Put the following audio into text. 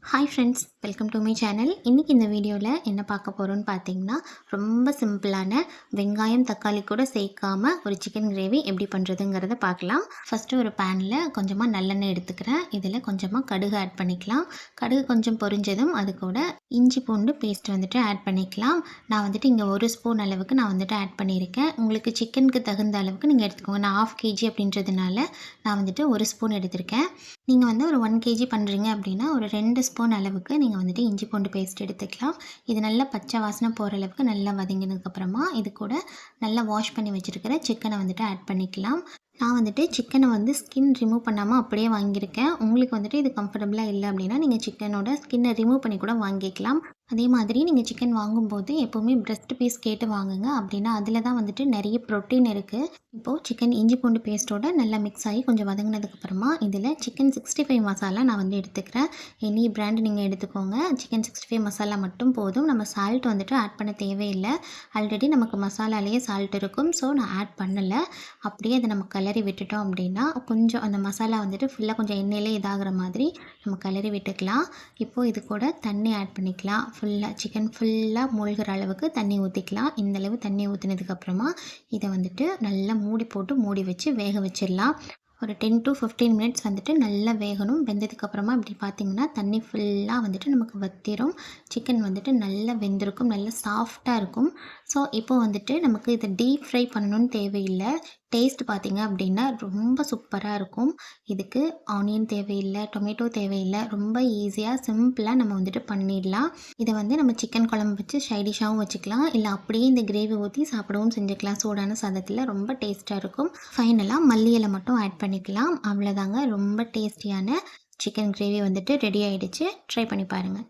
Hi friends, welcome to my channel. இன்றைக்கி இந்த வீடியோவில் என்ன பார்க்க போகிறோன்னு பார்த்தீங்கன்னா, ரொம்ப சிம்பிளான வெங்காயம் தக்காளி கூட சேர்க்காம ஒரு சிக்கன் கிரேவி எப்படி பண்ணுறதுங்கிறத பார்க்கலாம். ஃபஸ்ட்டு ஒரு பேனில் கொஞ்சமாக நல்லெண்ணெய் எடுத்துக்கிறேன். இதில் கொஞ்சமாக கடுகு ஆட் பண்ணிக்கலாம். கடுகு கொஞ்சம் பொரிஞ்சதும் அது கூட இஞ்சி பூண்டு பேஸ்ட் வந்துட்டு ஆட் பண்ணிக்கலாம். நான் வந்துட்டு இங்கே 1 ஸ்பூன் அளவுக்கு நான் வந்துட்டு ஆட் பண்ணியிருக்கேன். உங்களுக்கு சிக்கனுக்கு தகுந்த அளவுக்கு நீங்கள் எடுத்துக்கோங்க. நான் 1/2 kg அப்படின்றதுனால நான் வந்துட்டு 1 ஸ்பூன் எடுத்திருக்கேன். நீங்கள் வந்து ஒரு 1 kg பண்ணுறீங்க அப்படின்னா ஒரு 2 ஸ்பூன் அளவுக்கு நீங்கள் வந்துட்டு இஞ்சி பூண்டு பேஸ்ட் எடுத்துக்கலாம். இது நல்லா பச்சை வாசனை போகிற அளவுக்கு நல்லா வதங்கினதுக்கப்புறமா இது கூட நல்லா வாஷ் பண்ணி வச்சுருக்கிற சிக்கனை வந்துட்டு ஆட் பண்ணிக்கலாம். நான் வந்துட்டு சிக்கனை வந்து ஸ்கின் ரிமூவ் பண்ணாமல் அப்படியே வாங்கியிருக்கேன். உங்களுக்கு வந்துட்டு இது கம்ஃபர்டபுளாக இல்லை அப்படின்னா நீங்கள் சிக்கனோட ஸ்கின்னை ரிமூவ் பண்ணி கூட வாங்கிக்கலாம். அதே மாதிரி நீங்கள் சிக்கன் வாங்கும்போது எப்போவுமே பிரெஸ்ட் பீஸ் கேட்டு வாங்குங்க. அப்படின்னா அதில் தான் வந்துட்டு நிறைய ப்ரோட்டீன் இருக்குது. இப்போது சிக்கன் இஞ்சி பூண்டு பேஸ்ட்டோட நல்லா மிக்ஸ் ஆகி கொஞ்சம் வதங்கினதுக்கப்புறமா இதில் சிக்கன் 65 மசாலா நான் வந்து எடுத்துக்கிறேன். எனி பிராண்ட் நீங்கள் எடுத்துக்கோங்க. சிக்கன் 65 மசாலா மட்டும் போதும். நம்ம சால்ட் வந்துட்டு ஆட் பண்ண தேவையில்லை. ஆல்ரெடி நமக்கு மசாலாலேயே சால்ட் இருக்கும். ஸோ நான் ஆட் பண்ணலை. அப்படியே அதை நம்ம கிளறி விட்டுட்டோம் அப்படின்னா கொஞ்சம் அந்த மசாலா வந்துட்டு ஃபுல்லாக கொஞ்சம் எண்ணெயிலே இதாகிற மாதிரி நம்ம கிளறி விட்டுக்கலாம். இப்போது இது கூட தண்ணி ஆட் பண்ணிக்கலாம். சிக்கன் ஃபுல்லாக மூழ்கிற அளவுக்கு தண்ணி ஊற்றிக்கலாம். இந்தளவு தண்ணி ஊற்றினதுக்கப்புறமா இதை வந்துட்டு நல்லா மூடி போட்டு மூடி வச்சு வேக வச்சிடலாம். ஒரு 10 to 15 மினிட்ஸ் வந்துட்டு நல்லா வேகணும். வெந்ததுக்கப்புறமா இப்படி பார்த்திங்கன்னா தண்ணி ஃபுல்லாக வந்துட்டு நமக்கு வற்றிரும். சிக்கன் வந்துட்டு நல்லா வெந்திருக்கும், நல்லா சாஃப்டாக இருக்கும். ஸோ இப்போது வந்துட்டு நமக்கு இதை டீப் ஃப்ரை பண்ணணும்னு தேவையில்லை. டேஸ்ட் பார்த்திங்க அப்படின்னா ரொம்ப சூப்பராக இருக்கும். இதுக்கு ஆனியன் தேவையில்லை, டொமேட்டோ தேவையில்லை. ரொம்ப ஈஸியாக சிம்பிளாக நம்ம வந்துட்டு பண்ணிடலாம். இதை வந்து நம்ம சிக்கன் குழம்பு வச்சு சைடிஷாகவும் வச்சுக்கலாம். இல்லை அப்படியே இந்த கிரேவி ஊற்றி சாப்பிடவும் செஞ்சுக்கலாம். சூடான சாதத்தில் ரொம்ப டேஸ்ட்டாக இருக்கும். ஃபைனலாக மல்லி இலை மட்டும் ஆட் பண்ணிக்கலாம். அவ்வளோதாங்க, ரொம்ப டேஸ்டியான சிக்கன் கிரேவி வந்துட்டு ரெடி ஆகிடுச்சு. ட்ரை பண்ணி பாருங்கள்.